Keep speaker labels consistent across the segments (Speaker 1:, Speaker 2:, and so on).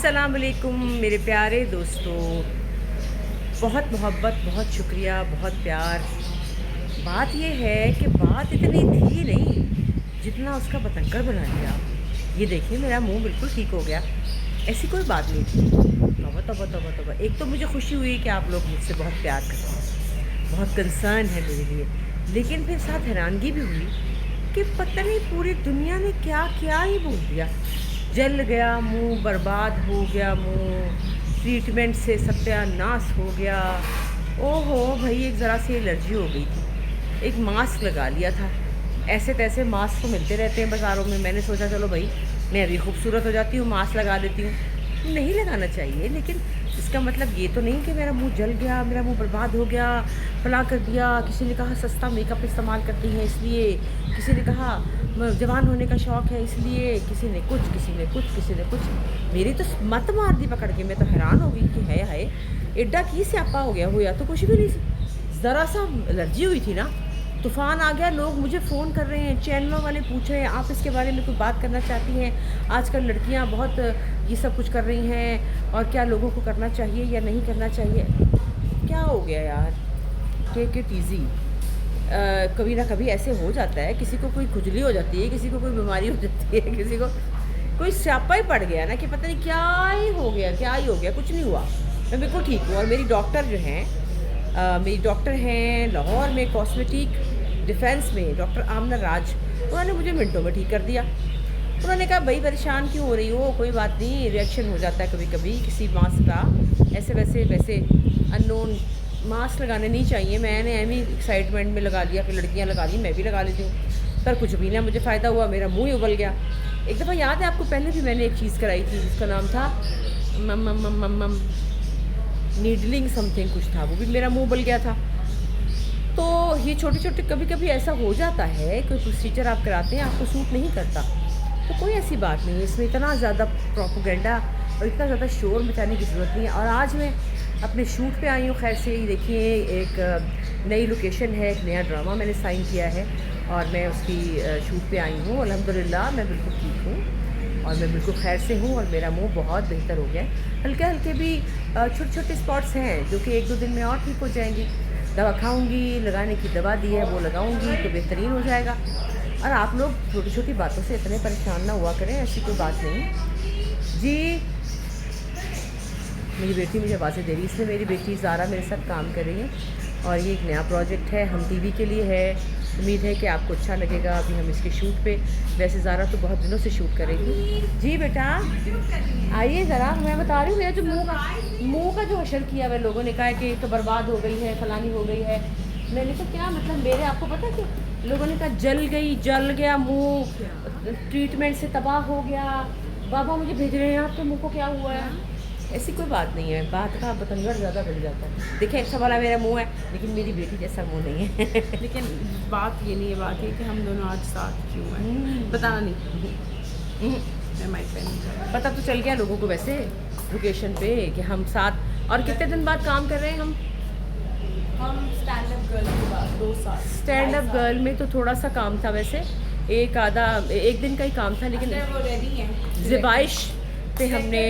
Speaker 1: अस्सलाम वालेकुम मेरे प्यारे दोस्तों। बहुत मोहब्बत, बहुत शुक्रिया, बहुत प्यार। बात ये है कि बात इतनी थी नहीं जितना उसका बतंगड़ बना दिया। ये देखिए मेरा मुंह बिल्कुल ठीक हो गया, ऐसी कोई बात नहीं थी। तौबा तौबा तौबा तौबा। एक तो मुझे खुशी हुई कि आप लोग मुझसे बहुत प्यार करते हैं, बहुत कंसर्न है मेरे लिए, लेकिन फिर साथ हैरानगी भी हुई कि पता नहीं पूरी दुनिया ने क्या क्या ही बोल दिया। जल गया मुंह, बर्बाद हो गया मुंह, ट्रीटमेंट से सत्यानाश हो गया। ओहो भाई, एक ज़रा सी एलर्जी हो गई थी, एक मास्क लगा लिया था। ऐसे तैसे मास्क तो मिलते रहते हैं बाज़ारों में, मैंने सोचा चलो भाई मैं अभी खूबसूरत हो जाती हूँ, मास्क लगा लेती हूँ। नहीं लगाना चाहिए, लेकिन इसका मतलब ये तो नहीं कि मेरा मुंह जल गया, मेरा मुंह बर्बाद हो गया, फला कर दिया। किसी ने कहा सस्ता मेकअप इस्तेमाल करती हैं इसलिए, किसी ने कहा जवान होने का शौक़ है इसलिए, किसी ने कुछ, किसी ने कुछ, किसी ने कुछ। मेरी तो मत मार दी पकड़ के। मैं तो हैरान हो गई कि है एड्डा की स्यापा हो गया, हुआ तो कुछ भी नहीं, ज़रा सा एलर्जी हुई थी ना, तूफ़ान आ गया। लोग मुझे फ़ोन कर रहे हैं, चैनलों वाले पूछ रहे हैं आप इसके बारे में कोई बात करना चाहती हैं? आजकल लड़कियां बहुत ये सब कुछ कर रही हैं, और क्या लोगों को करना चाहिए या नहीं करना चाहिए? क्या हो गया यार, टेक इट ईज़ी। कभी ना कभी ऐसे हो जाता है, किसी को कोई खुजली हो जाती है, किसी को कोई बीमारी हो जाती है, किसी को कोई स्यापा ही पड़ गया ना कि पता नहीं क्या ही हो गया, क्या ही हो गया। कुछ नहीं हुआ, मैं बिल्कुल ठीक हूँ। और मेरी डॉक्टर जो हैं, मेरी डॉक्टर हैं लाहौर में, कॉस्मेटिक डिफेंस में, डॉक्टर आमना राज, उन्होंने मुझे मिनटों में ठीक कर दिया। उन्होंने कहा भाई परेशान क्यों हो रही हो, कोई बात नहीं, रिएक्शन हो जाता है कभी कभी किसी मास्क का, ऐसे वैसे अननोन मास्क लगाने नहीं चाहिए। मैंने एम ही एक्साइटमेंट में लगा लिया, फिर लड़कियां लगा दी, मैं भी लगा लेती हूँ, पर कुछ भी ना मुझे फ़ायदा हुआ, मेरा मुँह ही उबल गया। एक दफ़ा याद है आपको, पहले भी मैंने एक चीज़ कराई थी जिसका नाम था मम नीडलिंग समथिंग कुछ था, वो भी मेरा मुँह उबल गया था। तो ये छोटे छोटे कभी कभी ऐसा हो जाता है, कोई प्रोसीजर आप कराते हैं आपको सूट नहीं करता, तो कोई ऐसी बात नहीं है। इसमें इतना ज़्यादा प्रोपेगेंडा और इतना ज़्यादा शोर मचाने की ज़रूरत नहीं है। और आज मैं अपने शूट पे आई हूँ, खैर से ही देखिए, एक नई लोकेशन है, एक नया ड्रामा मैंने साइन किया है और मैं उसकी शूट पे आई हूँ। अल्हम्दुलिल्लाह मैं बिल्कुल ठीक हूँ और मैं बिल्कुल खैर से हूँ और मेरा मुँह बहुत बेहतर हो गया है। हल्के हल्के भी छोटे छोटे स्पॉट्स हैं जो कि 1-2 दिन में और ठीक हो जाएंगी। दवा खाऊंगी, लगाने की दवा दी है वो लगाऊंगी तो बेहतरीन हो जाएगा। और आप लोग छोटी छोटी बातों से इतने परेशान ना हुआ करें, ऐसी कोई बात नहीं जी। मेरी बेटी मुझे आवाज़ें दे रही है, इसमें मेरी बेटी ज़ारा मेरे साथ काम कर रही है और ये एक नया प्रोजेक्ट है, हम टीवी के लिए है। उम्मीद है कि आपको अच्छा लगेगा। अभी हम इसके शूट पे, वैसे ज़ारा तो बहुत दिनों से शूट करेगी। जी बेटा आइए ज़रा, मैं बता रही हूँ, मेरा जो मुँह का जो हशर किया हुआ लोगों ने कहा है कि तो बर्बाद हो गई है, फलानी हो गई है। मैंने कहा क्या मतलब, मेरे आपको पता है कि लोगों ने कहा जल गया मुँह, ट्रीटमेंट से तबाह हो गया, बाबा मुझे भेज रहे हैं आपके मुँह को क्या हुआ है। ऐसी कोई बात नहीं है, बात का बतंगड़ ज़्यादा बढ़ जाता है। देखिए अच्छा वाला मेरा मुंह है, लेकिन मेरी बेटी जैसा मुंह नहीं है।
Speaker 2: लेकिन बात ये नहीं है, बात ये कि हम दोनों आज साथ क्यों हैं बताना नहीं। मैं माइक पे नहीं,
Speaker 1: पता तो चल गया लोगों को वैसे लोकेशन पे कि हम साथ। और कितने दिन बाद काम कर रहे हैं
Speaker 2: हम स्टैंड अप गर्ल के बाद 2 साल।
Speaker 1: स्टैंड अप गर्ल में तो थोड़ा सा काम था वैसे, एक दिन का ही काम था, लेकिन
Speaker 2: वो रेडी है
Speaker 1: ज़बाइश पे हमने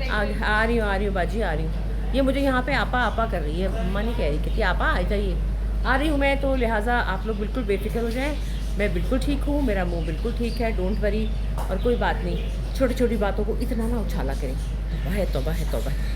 Speaker 1: आ रही हूँ बाजी, आ रही हूँ। ये मुझे यहाँ पे आपा आपा कर रही है, मम्मा नहीं कह रही कि आपा आ जाइए, आ रही हूँ मैं। तो लिहाजा आप लोग बिल्कुल बेफिक्र हो जाएं, मैं बिल्कुल ठीक हूँ, मेरा मुंह बिल्कुल ठीक है, डोंट वरी। और कोई बात नहीं, छोटी छोटी बातों को इतना ना उछाला करें। तौबा है, तौबा है, तौबा है।